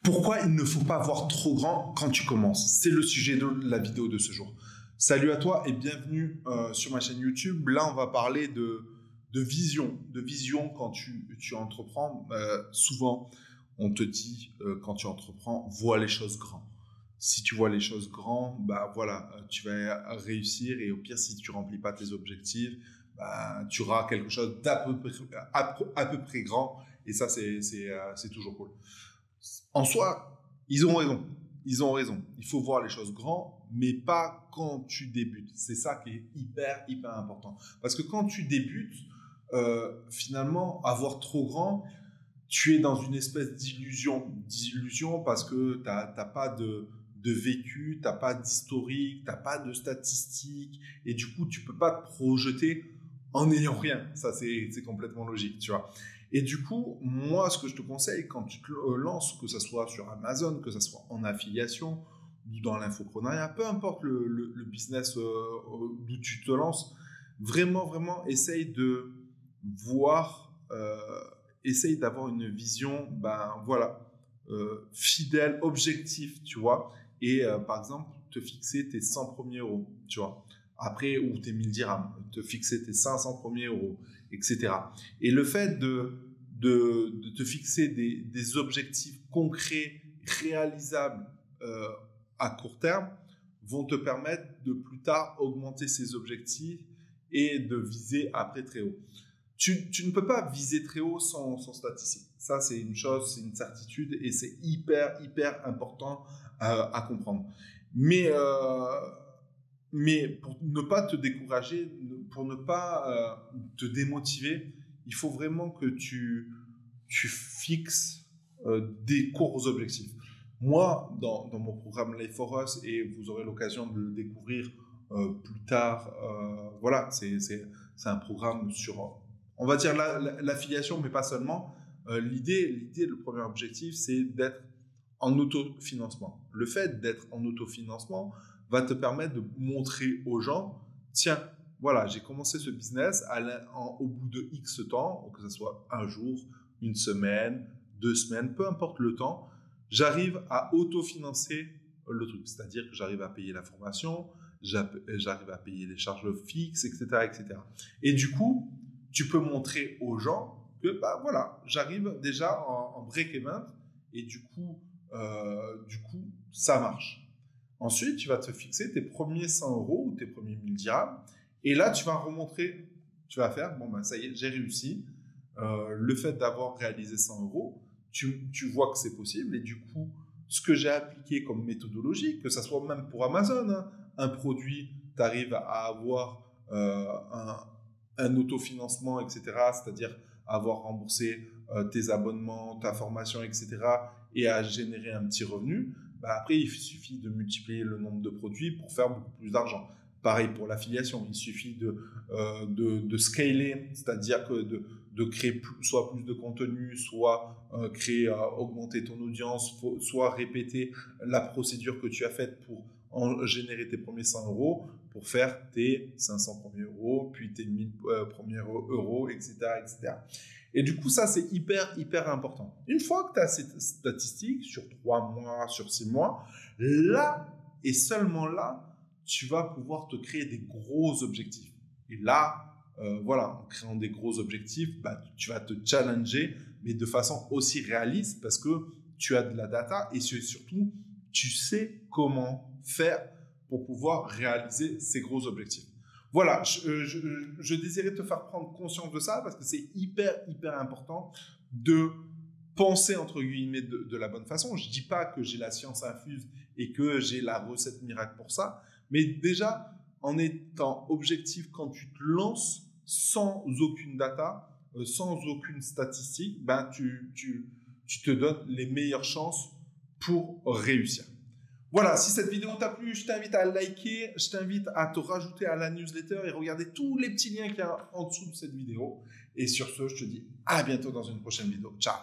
Pourquoi il ne faut pas voir trop grand quand tu commences? C'est le sujet de la vidéo de ce jour. Salut à toi et bienvenue sur ma chaîne YouTube. Là, on va parler de vision. De vision quand tu entreprends. Souvent, on te dit, quand tu entreprends, vois les choses grand. Si tu vois les choses grand, bah voilà, tu vas réussir et au pire, si tu remplis pas tes objectifs, bah, tu auras quelque chose à peu près grand et ça, c'est toujours cool. En soi, ils ont raison. Ils ont raison. Il faut voir les choses grand, mais pas quand tu débutes. C'est ça qui est hyper important. Parce que quand tu débutes, finalement, avoir trop grand, tu es dans une espèce d'illusion parce que t'as pas de vécu, t'as pas d'historique, t'as pas de statistiques, et du coup, tu peux pas te projeter en n'ayant rien. Ça, c'est complètement logique, tu vois. Et du coup, moi, ce que je te conseille quand tu te lances, que ce soit sur Amazon, que ce soit en affiliation ou dans l'infoprenariat, peu importe le business d'où tu te lances, vraiment, essaye de voir, essaye d'avoir une vision, ben voilà, fidèle, objectif, tu vois. Et par exemple, te fixer tes 100 premiers euros, tu vois. Après, ou tes 1000 dirhams, te fixer tes 500 premiers euros, etc. Et le fait de te fixer des objectifs concrets, réalisables à court terme, vont te permettre de plus tard augmenter ces objectifs et de viser après très haut. Tu ne peux pas viser très haut sans statistique. Ça, c'est une chose, c'est une certitude et c'est hyper important à comprendre. Mais pour ne pas te décourager, pour ne pas te démotiver, il faut vraiment que tu fixes des courts objectifs. Moi, dans mon programme Life for Us, et vous aurez l'occasion de le découvrir plus tard, voilà, c'est un programme sur, on va dire, l'affiliation, mais pas seulement. L'idée, le premier objectif, c'est d'être en autofinancement. Le fait d'être en autofinancement va te permettre de montrer aux gens, tiens, voilà, j'ai commencé ce business au bout de X temps, que ce soit un jour, une semaine, 2 semaines, peu importe le temps, j'arrive à autofinancer le truc. C'est-à-dire que j'arrive à payer la formation, j'arrive à payer les charges fixes, etc. Et du coup, tu peux montrer aux gens que, bah voilà, j'arrive déjà en break-even et du coup, ça marche. Ensuite, tu vas te fixer tes premiers 100 euros ou tes premiers 1000 dirhams. Et là, tu vas remontrer, tu vas faire, bon, ben, ça y est, j'ai réussi. Le fait d'avoir réalisé 100 euros, tu vois que c'est possible. Et du coup, ce que j'ai appliqué comme méthodologie, que ça soit même pour Amazon, hein, un produit, tu arrives à avoir un autofinancement, etc., c'est-à-dire avoir remboursé tes abonnements, ta formation, etc., et à générer un petit revenu, bah après, il suffit de multiplier le nombre de produits pour faire beaucoup plus d'argent. Pareil pour l'affiliation, il suffit de scaler, c'est-à-dire que de créer soit plus de contenu, soit augmenter ton audience, soit répéter la procédure que tu as faite pour générer tes premiers 100 euros, pour faire tes 500 premiers euros, puis tes 1000 premiers euros, etc. Et du coup, ça, c'est hyper important. Une fois que tu as cette statistique sur 3 mois, sur 6 mois, là, et seulement là, tu vas pouvoir te créer des gros objectifs. Et là, voilà, en créant des gros objectifs, bah, tu vas te challenger, mais de façon aussi réaliste parce que tu as de la data et surtout, tu sais comment faire pour pouvoir réaliser ces gros objectifs. Voilà, je désirais te faire prendre conscience de ça parce que c'est hyper important de penser entre guillemets de la bonne façon. Je dis pas que j'ai la science infuse et que j'ai la recette miracle pour ça, mais déjà en étant objectif quand tu te lances sans aucune data, sans aucune statistique, ben tu te donnes les meilleures chances pour réussir. Voilà, si cette vidéo t'a plu, je t'invite à liker, je t'invite à te rajouter à la newsletter et regarder tous les petits liens qu'il y a en dessous de cette vidéo. Et sur ce, je te dis à bientôt dans une prochaine vidéo. Ciao!